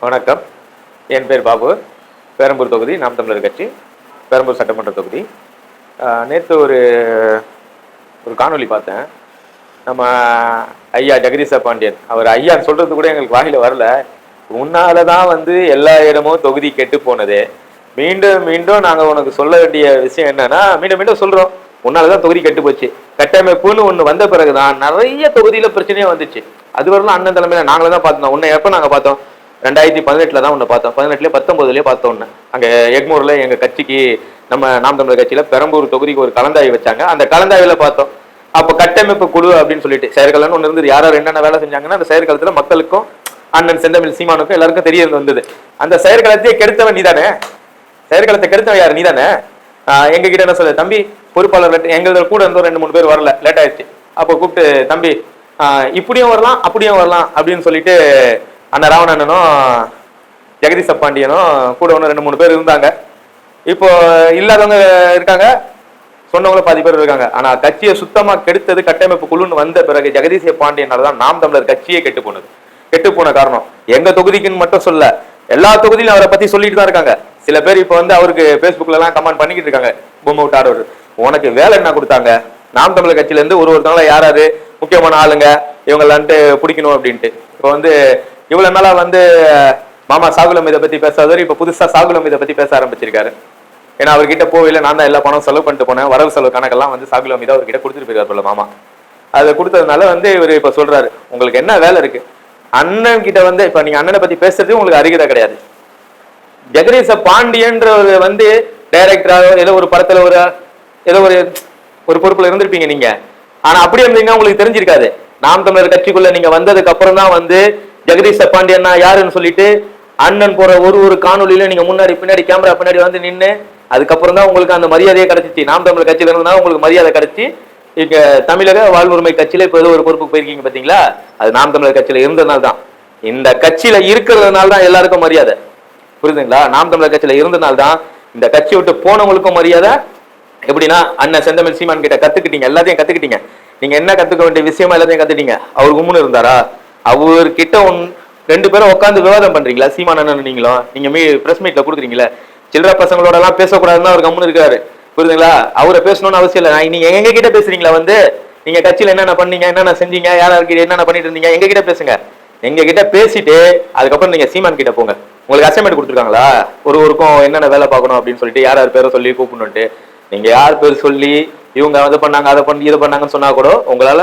வணக்கம். என் பேர் பாபு. பெரம்பூர் தொகுதி நாம் தமிழர் கட்சி, பெரம்பூர் சட்டமன்ற தொகுதி. நேற்று ஒரு காணொலி பார்த்தேன். நம்ம ஐயா ஜெகதீச பாண்டியன் அவர் ஐயான்னு சொல்றது கூட எங்களுக்கு வாயில வரல. முன்னால தான் எல்லா இடமும் தொகுதி கெட்டு போனது. மீண்டும் மீண்டும் நாங்கள் உனக்கு சொல்ல வேண்டிய விஷயம் என்னன்னா, மீண்டும் மீண்டும் சொல்றோம், முன்னாலதான் தொகுதி கெட்டு போச்சு. கட்டமைப்புன்னு ஒண்ணு வந்த பிறகுதான் நிறைய தொகுதியில பிரச்சனையே வந்துச்சு. அது வரலாம் அண்ணன் தலைமையில நாங்களே தான் பார்த்தோம். உன்னை எப்ப நாங்க பார்த்தோம்? 2018 தான் ஒண்ணு பார்த்தோம். 18 19 பார்த்தோம் ஒண்ணு. அங்க எக்மூர்ல எங்க கட்சிக்கு, நம்ம நாம் தமிழர் கட்சியில பெரம்பூர் தொகுதிக்கு ஒரு கலந்தாய்வு வச்சாங்க. அந்த கலந்தாய்வுல பார்த்தோம். அப்ப கட்டமைப்பு குழு அப்படின்னு சொல்லிட்டு செயற்கலன்னு ஒண்ணு இருந்தது. யார் என்னென்ன வேலை செஞ்சாங்கன்னா அந்த செயற்களத்துல மக்களுக்கும் அண்ணன் செந்தமிழ் சீமானுக்கும் எல்லாருக்கும் தெரிய வந்தது. அந்த செயற்களத்தையே கெடுத்தவன் நீதானே. செயற்களத்தை கெடுத்தவன் யாரு? நீதானே. எங்க கிட்ட என்ன சொல்ல, தம்பி பொறுப்பாளர் எங்களோட கூட இருந்தோம் 2-3 பேர் வரல, லேட் ஆயிடுச்சு. அப்போ கூப்பிட்டு, தம்பி இப்படியும் வரலாம் அப்படியும் வரலாம் அப்படின்னு சொல்லிட்டு அண்ணன் ராவணனும் ஜெகதீச பாண்டியனும் கூட ஒன்று 2-3 பேர் இருந்தாங்க. இப்போ இல்லாதவங்க இருக்காங்க, சொன்னவங்களும் பாதி பேர் இருக்காங்க. ஆனா கட்சியை சுத்தமா கெடுத்தது கட்டமைப்பு குழுன்னு வந்த பிறகு ஜெகதீச பாண்டியனாலதான் நாம் தமிழர் கட்சியே கெட்டு போனது. கெட்டு போன காரணம் எங்க தொகுதிக்குன்னு மட்டும் சொல்ல, எல்லா தொகுதியிலும் அவரை பத்தி சொல்லிட்டு தான் இருக்காங்க. சில பேர் இப்ப அவருக்கு பேஸ்புக்ல எல்லாம் கமெண்ட் பண்ணிக்கிட்டு இருக்காங்க. பொம்மை விட்டாரு, உனக்கு வேலை என்ன கொடுத்தாங்க? நாம் தமிழர் கட்சியில இருந்து ஒருத்தவங்கள யாராரு முக்கியமான ஆளுங்க இவங்களான்ட்டு பிடிக்கணும் அப்படின்ட்டு. இப்போ இவ்வளவு நாளா மாமா சாகுலம் இதை பத்தி பேசாதவர் இப்ப புதுசா சாகுலம் இதை பத்தி பேச ஆரம்பிச்சிருக்காரு. ஏன்னா அவர்கிட்ட போவில நான் தான் எல்லா பணம் செலவு பண்ணிட்டு போனேன், வரவு செலவு கணக்கெல்லாம் சாகுலம் இதை அவர்கிட்ட கொடுத்துட்டு போயிருக்காரு போல மாமா. அதை கொடுத்ததுனால இவர் இப்ப சொல்றாரு, உங்களுக்கு என்ன வேலை இருக்கு? அண்ணன் கிட்ட இப்ப நீங்க அண்ணனை பத்தி பேசுறது உங்களுக்கு அருகதை கிடையாது. ஜெகதீச பாண்டியன்றவர் டைரக்டராக ஏதோ ஒரு படத்துல ஏதோ ஒரு பொறுப்புல இருந்திருப்பீங்க நீங்க. ஆனா அப்படி இருந்தீங்கன்னா உங்களுக்கு தெரிஞ்சிருக்காது. நாம் தமிழர் கட்சிக்குள்ள நீங்க வந்ததுக்கு அப்புறம் தான் ஜெகதீச பாண்டியன்னா யாருன்னு சொல்லிட்டு அண்ணன் போற ஒரு காணொலியில நீங்க முன்னாடி பின்னாடி கேமரா பின்னாடி நின்று அதுக்கப்புறம் தான் உங்களுக்கு அந்த மரியாதையே கிடைச்சிச்சு. நாம் தமிழர் கட்சியில இருந்தா உங்களுக்கு மரியாதை கிடைச்சி இங்க தமிழக வாழ்வுரிமை கட்சியில இப்ப ஏதோ ஒரு பொறுப்பு போயிருக்கீங்க பாத்தீங்களா? அது நாம் தமிழர் கட்சியில இருந்ததுனால தான். இந்த கட்சியில இருக்கிறதுனால தான் எல்லாருக்கும் மரியாதை, புரியுதுங்களா? நாம் தமிழர் கட்சியில இருந்ததுனால்தான் இந்த கட்சி விட்டு போனவங்களுக்கும் மரியாதை. எப்படின்னா, அண்ணன் செந்தமிழ் சீமான் கிட்ட கத்துக்கிட்டீங்க, எல்லாத்தையும் கத்துக்கிட்டீங்க. நீங்க என்ன கத்துக்க வேண்டிய விஷயமா எல்லாத்தையும் கத்துட்டீங்க. அவர் கும்முன்னு இருந்தாரா? அவர்கிட்ட 2 பேரும் உட்காந்து விவாதம் பண்றீங்களா? சீமான் அண்ணன் நீங்களும் நீங்க பிரஸ் மீட்ல கொடுக்குறீங்களா? சில்லற பசங்களோட எல்லாம் பேசக்கூடாதுன்னு அவர் கம்முன்னு இருக்காரு, புரியுதுங்களா? அவரை பேசணும்னு அவசியம் இல்லை. நீங்க எங்க கிட்ட பேசுறீங்களா? நீங்க கட்சியில என்னென்ன பண்ணீங்க, என்னென்ன செஞ்சீங்க, யாராருக்கு என்னென்ன பண்ணிட்டு இருந்தீங்க, எங்க கிட்ட பேசுங்க. எங்க கிட்ட பேசிட்டு அதுக்கப்புறம் நீங்க சீமான் கிட்ட போங்க. உங்களுக்கு அசைன்மெண்ட் கொடுத்துருக்காங்களா? ஒருவருக்கும் என்னென்ன வேலை பார்க்கணும் அப்படின்னு சொல்லிட்டு யார் பேரை சொல்லி கூப்பிடணும்ட்டு. நீங்க யார் பேர் சொல்லி இவங்க அதை பண்ணாங்க அதை பண்ணி இதை பண்ணாங்கன்னு சொன்னா கூட உங்களால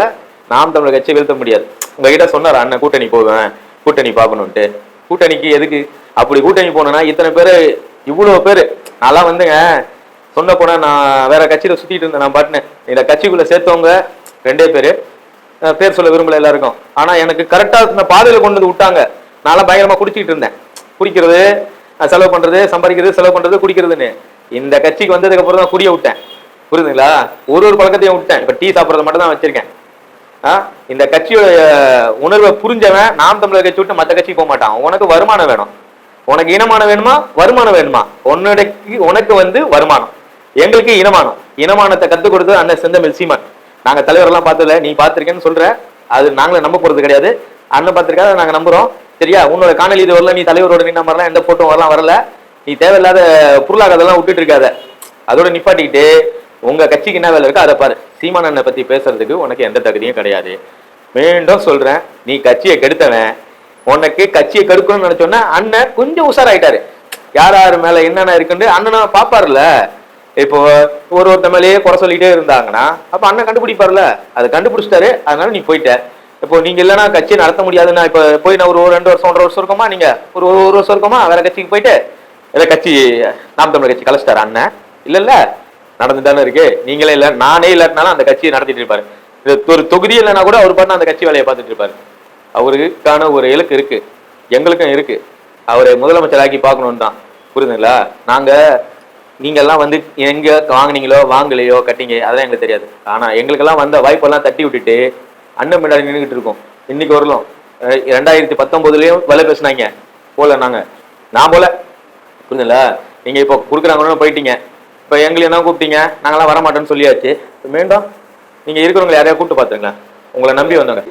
நாம் தமிழர் கட்சியை வீழ்த்த முடியாது. உங்ககிட்ட சொன்னார் அண்ணன் கூட்டணி போவேன், கூட்டணி பார்க்கணும்ட்டு. கூட்டணிக்கு எதுக்கு? அப்படி கூட்டணி போனேன்னா இத்தனை பேரு, இவ்வளவு பேரு நான்லாம் சொன்ன போனா நான் வேற கட்சியில சுத்திட்டு இருந்தேன். நான் பாட்டுன்னு இந்த கட்சிக்குள்ள சேர்த்தவங்க 2 பேரு, பேர் சொல்ல விரும்பல எல்லாருக்கும். ஆனா எனக்கு கரெக்டா இந்த பாதையில கொண்டு விட்டாங்க. நான்லாம் பயங்கரமா குடிச்சிட்டு இருந்தேன். குடிக்கிறது, செலவு பண்றது, சம்பாதிக்கிறது, செலவு பண்றது, குடிக்கிறதுன்னு. இந்த கட்சிக்கு வந்ததுக்கு அப்புறம் தான் குடிய விட்டேன், புரியுதுங்களா? ஒரு பழக்கத்தையும் விட்டேன். இப்ப டீ சாப்பிட்றத மட்டும் தான் வச்சிருக்கேன். இந்த கட்சியோட உணர்வை புரிஞ்சவன் நாம் தமிழர் கட்சி விட்டு மற்ற கட்சிக்கு போக மாட்டான். உனக்கு வருமானம் வேணும், உனக்கு இனமானம் வேணுமா, வருமானம் வேணுமா? உனக்கு வருமானம், எங்களுக்கு இனமானம். இனமானத்தை கத்துக் கொடுத்தது அண்ணன் செந்தமிழ் சீமான். நாங்க தலைவரெல்லாம் பார்த்ததில்ல, நீ பார்த்திருக்கேன்னு சொல்ற, அது நாங்களே நம்ப போறது கிடையாது. அண்ணன் பார்த்திருக்காத, நாங்க நம்புறோம். சரியா? உன்னோட காணொலி இது வரல, நீ தலைவரோட நின்ன மாதிரிலாம் எந்த போட்டோ வரல. நீ தேவையில்லாத பொருளாதாரத்தெல்லாம் விட்டுட்டு இருக்காத. அதோட நிப்பாட்டிக்கிட்டு உங்க கட்சிக்கு என்ன வேலை இருக்கோ அதை பாரு. சீமான் அண்ணனை பத்தி பேசுறதுக்கு உனக்கு எந்த தகுதியும் கிடையாது. மீண்டும் சொல்றேன், நீ கட்சியை கெடுத்தவன். உனக்கு கட்சியை கெடுக்கணும்னு நினைச்சோன்னா அண்ணன் கொஞ்சம் உஷாராயிட்டாரு. யார் மேல என்னென்ன இருக்குன்னு அண்ணனா பாப்பாருல்ல. இப்போ ஒருத்த மேலேயே குறை சொல்லிட்டே இருந்தாங்கன்னா அப்ப அண்ணன் கண்டுபிடிப்பாருல. அதை கண்டுபிடிச்சிட்டாரு, அதனால நீ போயிட்ட. இப்போ நீங்க இல்லைன்னா கட்சியை நடத்த முடியாதுன்னா இப்ப போய் நான் ஒரு 2 வருஷம் 1.5 வருஷம் இருக்கோமா, நீங்க ஒரு வருஷம் இருக்கோமா வேற கட்சிக்கு போயிட்டு ஏதோ கட்சி நாம் தமிழர் கட்சி கலைச்சிட்டாரு அண்ணன்? இல்ல நடந்துதானே இருக்கு. நீங்களே இல்ல, நானே இல்லாட்டினாலும் அந்த கட்சியை நடத்திட்டு இருப்பாரு. ஒரு தொகுதி இல்லைன்னா கூட அவர் பாட்டு அந்த கட்சி வேலையை பார்த்துட்டு இருப்பாரு. அவருக்கான ஒரு இலக்கு இருக்கு, எங்களுக்கும் இருக்கு. அவரை முதலமைச்சராக்கி பார்க்கணும்னு தான், புரியுதுங்களா? நீங்க எல்லாம் எங்க வாங்கினீங்களோ வாங்கலையோ கட்டிங்க அதெல்லாம் எங்களுக்கு தெரியாது. ஆனா எங்களுக்கெல்லாம் வந்த வாய்ப்பெல்லாம் தட்டி விட்டுட்டு அண்ணன் பின்னாடி நின்றுகிட்டு இருக்கோம். இன்னைக்கு வரலாம் 2019லயும் வேலை பேசினாங்க போல, நான் போல, புரியுதுங்களா? நீங்க இப்போ கொடுக்குறாங்கன்னு போயிட்டீங்க. இப்ப எங்களையும் தான் கூப்பிட்டீங்க, நாங்களாம் வரமாட்டோன்னு சொல்லியாச்சு. மீண்டும் நீங்க இருக்கிறவங்களை யாரையா கூப்பிட்டு பாத்துங்களா? உங்களை நம்பி வந்தவங்க.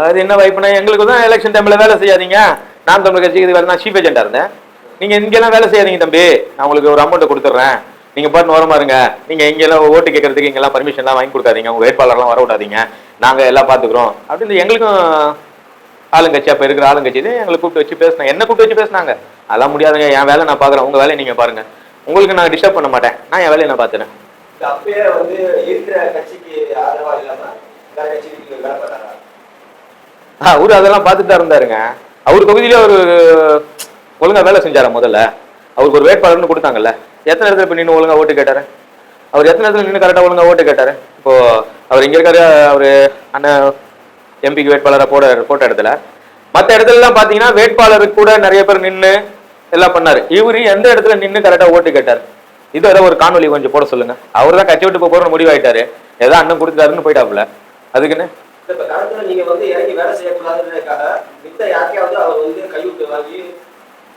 அது என்ன வாய்ப்புனா, எங்களுக்கு தான் எலெக்ஷன் டைம்ல வேலை செய்யாதீங்க, நான் தமிழர் கட்சிக்கு இது நான் சீஃப் ஏஜென்டா இருந்தேன். நீங்க இங்கெல்லாம் வேலை செய்யாதீங்க தம்பி, நான் உங்களுக்கு ஒரு அமௌண்ட் கொடுத்துட்றேன், நீங்க பாட்டு ஓரமா இருங்க, நீங்க இங்கெல்லாம் ஓட்டு கேட்கறதுக்கு இங்கெல்லாம் பர்மிஷன்லாம் வாங்கி கொடுக்காதீங்க, உங்க வேட்பாளர்லாம் வர விடாதீங்க, நாங்க எல்லாம் பாத்துக்கிறோம் அப்படின்னு எங்களுக்கும் ஆளுங்கட்சி அப்ப இருக்கிற ஆளுங்கட்சி எங்களை கூப்பிட்டு வச்சு பேசினாங்க. என்ன கூப்பிட்டு வச்சு பேசினாங்க, அதெல்லாம் முடியாதுங்க, என் வேலை நான் பாக்குறேன், உங்க வேலையை நீங்க பாருங்க, உங்களுக்கு நான் டிஸ்டர்ப் பண்ண மாட்டேன், நான் என் வேலையை நான் பாத்துறேன். அப்பயே வந்து இருக்கிற கட்சிக்கு ஆதரவா இல்லாம வேற கட்சிக்கு வேலை பார்த்தாங்க. அவரு அதெல்லாம் பார்த்துட்டு தான் இருந்தாருங்க. அவர் தொகுதியில ஒரு ஒழுங்கா வேலை செஞ்சார. முதல்ல அவருக்கு ஒரு வேட்பாளர்னு கொடுத்தாங்கல்ல, எத்தனை இடத்துல இப்ப நின்று ஒழுங்கா ஓட்டு கேட்டாரு, அவர் எத்தனை இடத்துல நின்று கரெக்டா ஒழுங்கா ஓட்டு கேட்டாரு. இப்போ அவர் இங்க இருக்காரு, அவரு அண்ணன் எம்பிக்கு வேட்பாளரை போட்ட இடத்துல, மற்ற இடத்துல எல்லாம் பாத்தீங்கன்னா வேட்பாளருக்கு கூட நிறைய பேர் நின்று எல்லாம் பண்ணாரு. இவரு எந்த இடத்துல நின்று கரெக்டா ஓட்டு கேட்டாரு, இது ஏதோ ஒரு காணொலி கொஞ்சம் போட சொல்லுங்க. அவர் தான் கட்சி விட்டு போறோம்னு முடிவாயிட்டாரு, ஏதோ அண்ணன் கொடுத்துட்டாருன்னு போயிட்டாப்புல. அதுக்குன்னு இப்ப காலத்துல நீங்க வந்து இறங்கி வேலை செய்யக்கூடாதுன்றதுக்காக மித்த யாருக்கையாவது அவர் வந்து கைவிட்டு வாங்கி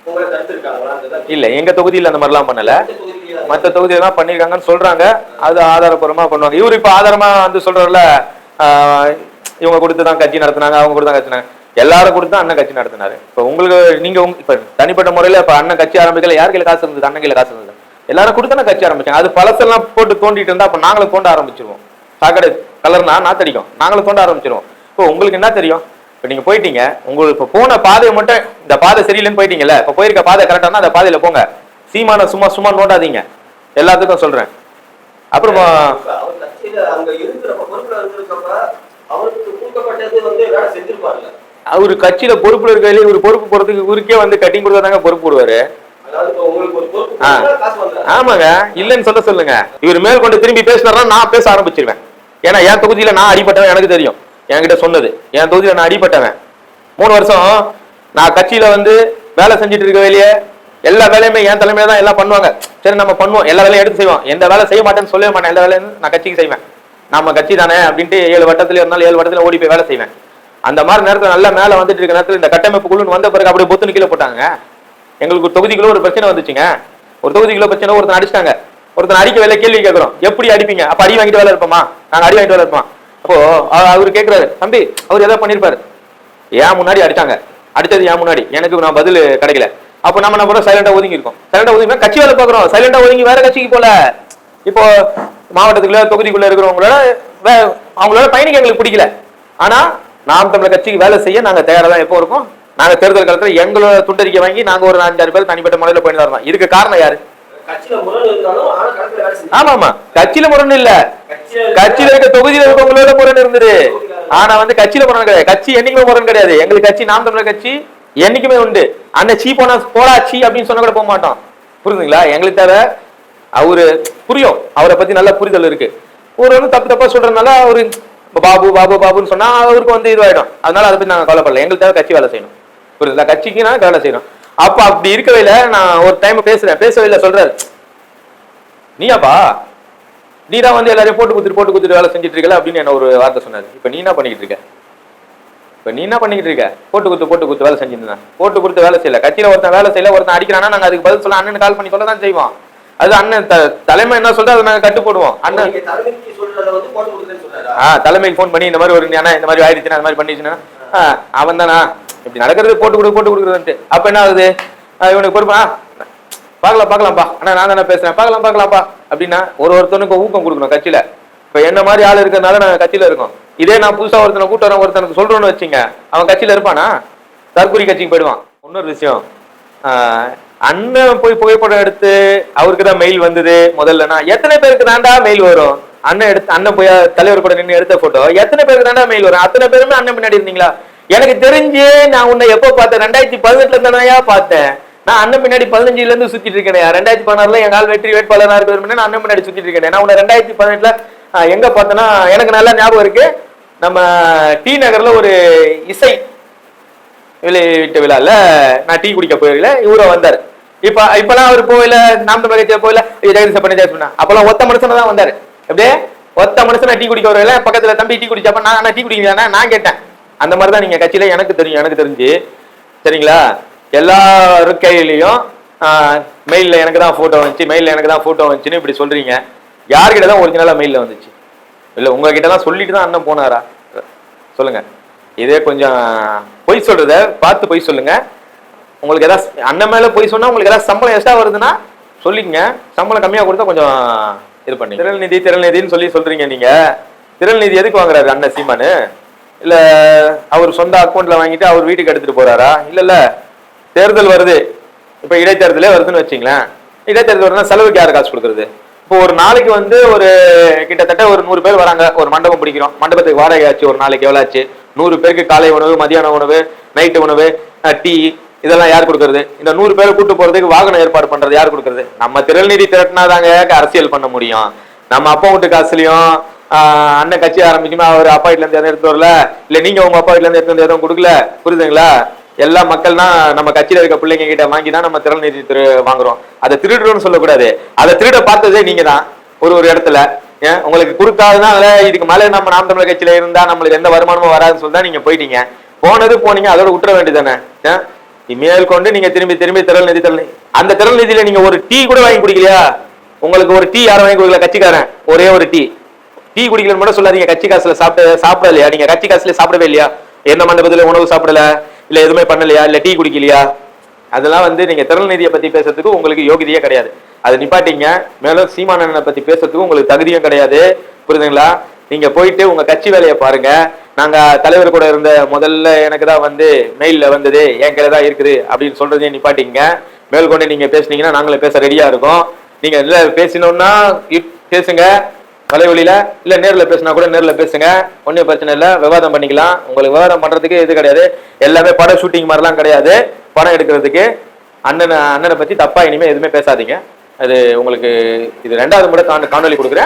உங்களை தடுத்திருக்காங்களா? இல்ல, எங்க தொகுதியில் அந்த மாதிரிலாம் பண்ணல, மற்ற தொகுதியெல்லாம் பண்ணிருக்காங்கன்னு சொல்றாங்க. அது ஆதாரப்பூர்வமா பண்ணுவாங்க. இவரு இப்ப ஆதாரமா வந்து சொல்றாருல, இவங்க கொடுத்துதான் கட்சி நடத்தினாங்க, அவங்க கொடுத்தா கட்சி, எல்லாரும் கொடுத்தா அண்ணன் கட்சி நடத்தினாரு. இப்ப உங்களுக்கு நீங்க இப்ப தனிப்பட்ட முறையில இப்ப அண்ணன் கட்சி ஆரம்பிக்கல, யார் கையில காசு இருந்தது? அண்ணன் கையில காசு இருந்தது. எல்லாரும் கொடுத்தானே கட்சி ஆரம்பிச்சாங்க. அது பழசெல்லாம் போட்டு தோண்டிட்டு இருந்தா அப்ப நாங்களும் தோண்ட ஆரம்பிச்சிருவோம். சாக்கடை கலர்னா நாத்தடிக்கும், நாங்களும் தோண்ட ஆரம்பிச்சிருவோம். இப்போ உங்களுக்கு என்ன தெரியும்? இப்ப நீங்க போயிட்டீங்க, உங்களுக்கு இப்ப போன பாதையை மட்டும், இந்த பாதை சரியில்லைன்னு போயிட்டீங்கல்ல, இப்ப போயிருக்க பாதை கரெக்டானா அந்த பாதையில போங்க. சீமான சும்மா சும்மா நோட்டாதீங்க, எல்லாத்துக்கும் சொல்றேன். அப்புறம் அவரு கட்சியில பொறுப்புல இருக்கையில இவரு பொறுப்பு போறதுக்கு இவருக்கே வந்து கட்டிங் கொடுத்தாங்க பொறுப்பு போடுவாரு. ஆமாங்க, இல்லன்னு சொல்லுங்க. இவர் மேல் கொண்டு திரும்பி பேசினா நான் பேச ஆரம்பிச்சிருவேன். ஏன்னா என் தொகுதியில நான் அடிபட்டவன், எனக்கு தெரியும். என்கிட்ட சொன்னது, என் தொகுதியில நான் அடிபட்டவன். 3 வருஷம் நான் கட்சியில வந்து வேலை செஞ்சுட்டு இருக்க வேலையே, எல்லா வேலையுமே என் தலைமையில தான் எல்லாம் பண்ணுவாங்க. சரி நம்ம பண்ணுவோம், எல்லா வேலையும் எடுத்து செய்வோம். எந்த வேலை செய்ய மாட்டேன்னு சொல்லவே மாட்டேன், எல்லா வேலையும் நான் கட்சிக்கு செய்வேன். நம்ம கட்சி தானே அப்படின்ட்டு 7 வட்டத்துல இருந்தாலும் 7 வட்டத்துல ஓடி போய் வேலை செய்வேன். அந்த மாதிரி நேரத்தில் நல்லா மேல வந்துட்டு இருக்க நேரத்தில் இந்த கட்டமைப்பு குழுன்னு வந்த பிறகு அப்படியே பொத்துன்னு கீழே போட்டாங்க. எங்களுக்கு ஒரு தொகுதிக்குள்ள ஒரு பிரச்சனை வந்துச்சுங்க. ஒரு தொகுதிக்குள்ள பிரச்சனை, ஒருத்தன் அடிச்சிட்டாங்க. ஒருத்தன் அடிக்க வேலை கேள்வி கேட்கிறோம், எப்படி அடிப்பீங்க? அப்ப அடி வாங்கிட்டு வேலை இருப்போமா? நாங்க அடி வாங்கிட்டு வேலை இருப்போம். அப்போ அவரு கேட்கிறாரு, தம்பி அவர் ஏதாவது பண்ணிருப்பாரு, ஏன் முன்னாடி அடிச்சாங்க, அடிச்சது ஏன் முன்னாடி, எனக்கு நான் பதில் கிடைக்கல. அப்போ நம்ம என்ன பண்ணோம், சைலண்டா ஒதுங்கி இருக்கோம். சைலண்டா ஒதுங்கி கட்சி வேலை பாக்குறோம், சைலண்டா ஒதுங்கி வேற கட்சிக்கு போல. இப்போ மாவட்டத்துக்குள்ள தொகுதிக்குள்ள இருக்கிறவங்களோட அவங்களோட பயணிக்க எங்களுக்கு பிடிக்கல. ஆனா நாம் தமிழர் கட்சிக்கு வேலை செய்ய நாங்க தயாரா தான் எப்போ இருக்கோம். நாங்க தேர்தல் காலத்துல எங்களோட துண்டறிக்கை வாங்கி நாங்க ஒரு 5-6 பேர் தனிப்பட்ட முறையில போயிட்டு தான் இருந்தோம். இதுக்கு காரணம் யாரு? ஆமா ஆமா, கட்சியில முரண் இல்ல, கட்சியில இருக்க தொகுதியில இருக்கவங்களோட முரண் இருந்தது. ஆனா வந்து கட்சியில முரண் கிடையாது, கட்சி என்னைக்குமே முரண் கிடையாது. எங்களுக்கு கட்சி நாம் தமிழர் கட்சி என்னைக்குமே உண்டு. அண்ணன் சீ போனா போடாச்சி அப்படின்னு சொன்ன கூட போக மாட்டோம். புரியுதுங்களா? எங்களுக்கு தேவை அவரு புரியும், அவரை பத்தி நல்ல புரிதல் இருக்கு. ஒரு வந்து தப்பு தப்பா சொல்றதுனால அவரு பாபு பாபு பாபுன்னு சொன்னா அவருக்கு வந்து இதுவாயிடும். அதனால அதை பத்தி நாங்க கவலைப்படல. எங்களுக்கு தேவை கட்சி வேலை செய்யணும். புரியுதுங்களா? கட்சிக்கு நான் வேலை செய்யணும். அப்ப அப்படி இருக்கவையில நான் ஒரு டைம் பேசவையில சொல்றாரு, நீயாப்பா நீ தான் வந்து எல்லாரையும் போட்டு குத்துட்டு வேலை செஞ்சுட்டு இருக்கல அப்படின்னு என்ன ஒரு வார்த்தை சொன்னாரு. இப்ப நீ என்ன பண்ணிக்கிட்டு இருக்க? போட்டு குத்து வேலை செஞ்சிருந்தேன். போட்டு கொடுத்து வேலை செய்யல, கட்சியில ஒருத்தன் வேலை செய்யல, ஒருத்தன் அடிக்கிறானா நாங்க அதுக்கு பதில் சொல்ல அண்ணன் கால் பண்ணி சொல்ல தான் செய்வோம். அது அண்ணன் தலைமை என்ன சொல்ற அதை நாங்க கட்டு போடுவோம். அண்ணன் தலைமைக்கு போன் பண்ணி இந்த மாதிரி ஒரு இந்த மாதிரி ஆயிடுச்சுன்னா அந்த மாதிரி பண்ணிச்சுன்னா அவன் தானா இப்படி நடக்கிறது, போட்டு கொடுக்குறதுன்ட்டு. அப்ப என்ன ஆகுது, இவனுக்கு பொறுப்பா பாக்கலாம்ப்பா, ஆனா நான் தானே பேசுறேன், பாக்கலாம்ப்பா அப்படின்னா ஒருத்தனுக்கு ஊக்கம் கொடுக்கணும் கட்சியில. இப்ப என்ன மாதிரி ஆள் இருக்கிறதுனால நாங்க கட்சியில இருக்கோம். இதே நான் புதுசா ஒருத்தனை கூட்டு வரேன், ஒருத்தனுக்கு சொல்றோன்னு வச்சுங்க, அவன் கட்சியில இருப்பானா? தற்கொலை கட்சிக்கு போயிடுவான். இன்னொரு விஷயம், அண்ணன் போய் புகைப்படம் எடுத்து அவருக்கு தான் மெயில் வந்தது முதல்லனா, எத்தனை பேருக்கு தாண்டா மெயில் வரும்? அண்ணன் போய் தலைவர் கூட நின்று எடுத்த போட்டோ எத்தனை பேருக்கு தாண்டா மெயில் வரும்? அத்தனை பேருமே அண்ணன் பின்னாடி இருந்தீங்களா? எனக்கு தெரிஞ்சு நான் உன்னை எப்போ பார்த்தேன், 2018 தானயா பார்த்தேன். நான் அண்ணன் பின்னாடி 15 இருந்து சுத்திட்டு இருக்கேன். 2016 எங்க ஆள் வெற்றி வேட்பாளராக இருக்கிற நான் அண்ணன் பின்னாடி சுத்திட்டு இருக்கேன். நான் உன்னை 2018 எங்க பார்த்தேன்னா எனக்கு நல்லா ஞாபகம் இருக்கு. நம்ம டி நகர்ல ஒரு இசை வெளியிட்ட விழால நான் டீ குடிக்க போயில இவரை வந்தாரு. இப்பெல்லாம் அவர் போயில நாம் தமிழ் கட்சியில போயில ஜெகதீஷ் பண்ண அப்பெல்லாம் ஒத்த மனுஷன தான் வந்தாரு. அப்படியே ஒத்த மனுஷனை டீ குடிக்க வரல, பக்கத்துல தம்பி டீ குடிச்சப்ப நான் டீ குடிக்கிறானே நான் கேட்டேன். அந்த மாதிரிதான் நீங்க கட்சியில எனக்கு தெரிஞ்சு சரிங்களா, எல்லாரு கையிலையும் மெயில்ல எனக்கு தான் போட்டோ வந்துச்சுன்னு இப்படி சொல்றீங்க. யார்கிட்ட தான் ஒரிஜினலா மெயில்ல வந்துச்சு? இல்ல உங்ககிட்ட தான் சொல்லிட்டு தான் அண்ணன் போனாரா? சொல்லுங்க. இதே கொஞ்சம் பொய் சொல்றத பார்த்து பொய் சொல்லுங்க. உங்களுக்கு ஏதாவது அண்ணன் மேல போய் சொன்னா உங்களுக்கு ஏதாவது சம்பளம் எக்ஸ்ட்ரா வருதுன்னா சொல்லிக்கங்க. சம்பளம் கம்மியா கொடுத்தா கொஞ்சம் இது பண்ணி திரள்நிதின்னு சொல்லி சொல்றீங்க நீங்க. திரள்நிதி எதுக்கு வாங்குறாரு அண்ணன் சீமானு? இல்ல அவர் சொந்த அக்கௌண்ட்ல வாங்கிட்டு அவர் வீட்டுக்கு எடுத்துட்டு போறாரா? இல்ல தேர்தல் வருது, இப்ப இடைத்தேர்தலே வருதுன்னு வச்சுங்களேன். இடைத்தேர்தல் வருதுன்னா செலவுக்கு யாரு காசு கொடுக்குறது? இப்போ ஒரு நாளைக்கு வந்து ஒரு கிட்டத்தட்ட ஒரு 100 பேர் வராங்க, ஒரு மண்டபம் பிடிக்கிறோம், மண்டபத்துக்கு வாடகை ஆச்சு, ஒரு நாளைக்கு எவ்வளவு ஆச்சு? 100 பேருக்கு காலை உணவு, மதியான உணவு, நைட்டு உணவு, டீ, இதெல்லாம் யார் கொடுக்கறது? இந்த 100 பேரை கூட்டு போறதுக்கு வாகனம் ஏற்பாடு பண்றது யார் கொடுக்கறது? நம்ம திரள்நிதி திரட்டினாதாங்க அரசியல் பண்ண முடியும். நம்ம அப்பா வீட்டு காசுலயும் அண்ணன் கட்சி ஆரம்பிக்குமா அவர் அப்பா வீட்டுல இருந்து எதுவும் எடுத்து வரல, இல்ல நீங்க உங்க அப்பா வீட்டுல இருந்து எடுத்து வந்து எதுவும் கொடுக்கல, புரியுதுங்களா? எல்லா மக்கள்னா நம்ம கட்சியில இருக்க பிள்ளைங்க கிட்ட வாங்கி தான் நம்ம திரள்நிதி வாங்குறோம். அதை திருடுறோம்னு சொல்லக்கூடாது. அதை திருட பார்த்ததே நீங்க தான் ஒரு இடத்துல. உங்களுக்கு கொடுக்காதனால இதுக்கு மேல நம்ம நாம் தமிழர் கட்சியில இருந்தா நம்மளுக்கு எந்த வருமானமும் வராதுன்னு சொல்லி தான் நீங்க போயிட்டீங்க. போனீங்க, அதோட விட்டுற வேண்டியதானே. மேல் கொண்டு நீங்க திரும்பி திரள்நிதி அந்த திரள்நிதியில நீங்க ஒரு டீ கூட வாங்கி குடிக்கலையா? உங்களுக்கு ஒரு டீ யாரும் வாங்கி கொடுக்கல? கட்சிக்காரன் ஒரே ஒரு டீ குடிக்கலன்னு மட்டும் சொல்லாதீங்க. கட்சி காசுல சாப்பிடலையா? நீங்க கட்சி காசுல சாப்பிடவே இல்லையா? எந்த மண்டபத்துல உணவு சாப்பிடல, இல்ல எதுவுமே பண்ணலையா, இல்ல டீ குடிக்கலையா? அதெல்லாம் வந்து நீங்க திரள்நிதியை பத்தி பேசுறதுக்கு உங்களுக்கு யோகிதையே கிடையாது. அதை நிப்பாட்டிங்க. மேலும் சீமானனை பத்தி பேசுறதுக்கு உங்களுக்கு தகுதியும் கிடையாது, புரியுதுங்களா? நீங்க போயிட்டு உங்க கட்சி வேலையை பாருங்க. நாங்க தலைவர் கூட இருந்த முதல்ல எனக்கு தான் வந்து மெயில்ல வந்தது, என் கையில தான் இருக்குது அப்படின்னு சொல்றதையும் நிப்பாட்டிங்க. மேற்கொண்டு நீங்க பேசுனீங்கன்னா நாங்களே பேச ரெடியா இருக்கோம். நீங்க இல்ல பேசினோம்னா பேசுங்க வலைவழியில, இல்ல நேர்ல பேசினா கூட நேர்ல பேசுங்க, ஒன்னும் பிரச்சனை இல்ல, விவாதம் பண்ணிக்கலாம். உங்களுக்கு விவாதம் பண்றதுக்கு இது கிடையாது. எல்லாமே படம் ஷூட்டிங் மாதிரிலாம் கிடையாது. படம் எடுக்கிறதுக்கு அண்ணனை பத்தி தப்பா இனிமே எதுவுமே பேசாதீங்க. அது உங்களுக்கு இது 2வது முறை காணொலி கொடுக்குறேன்.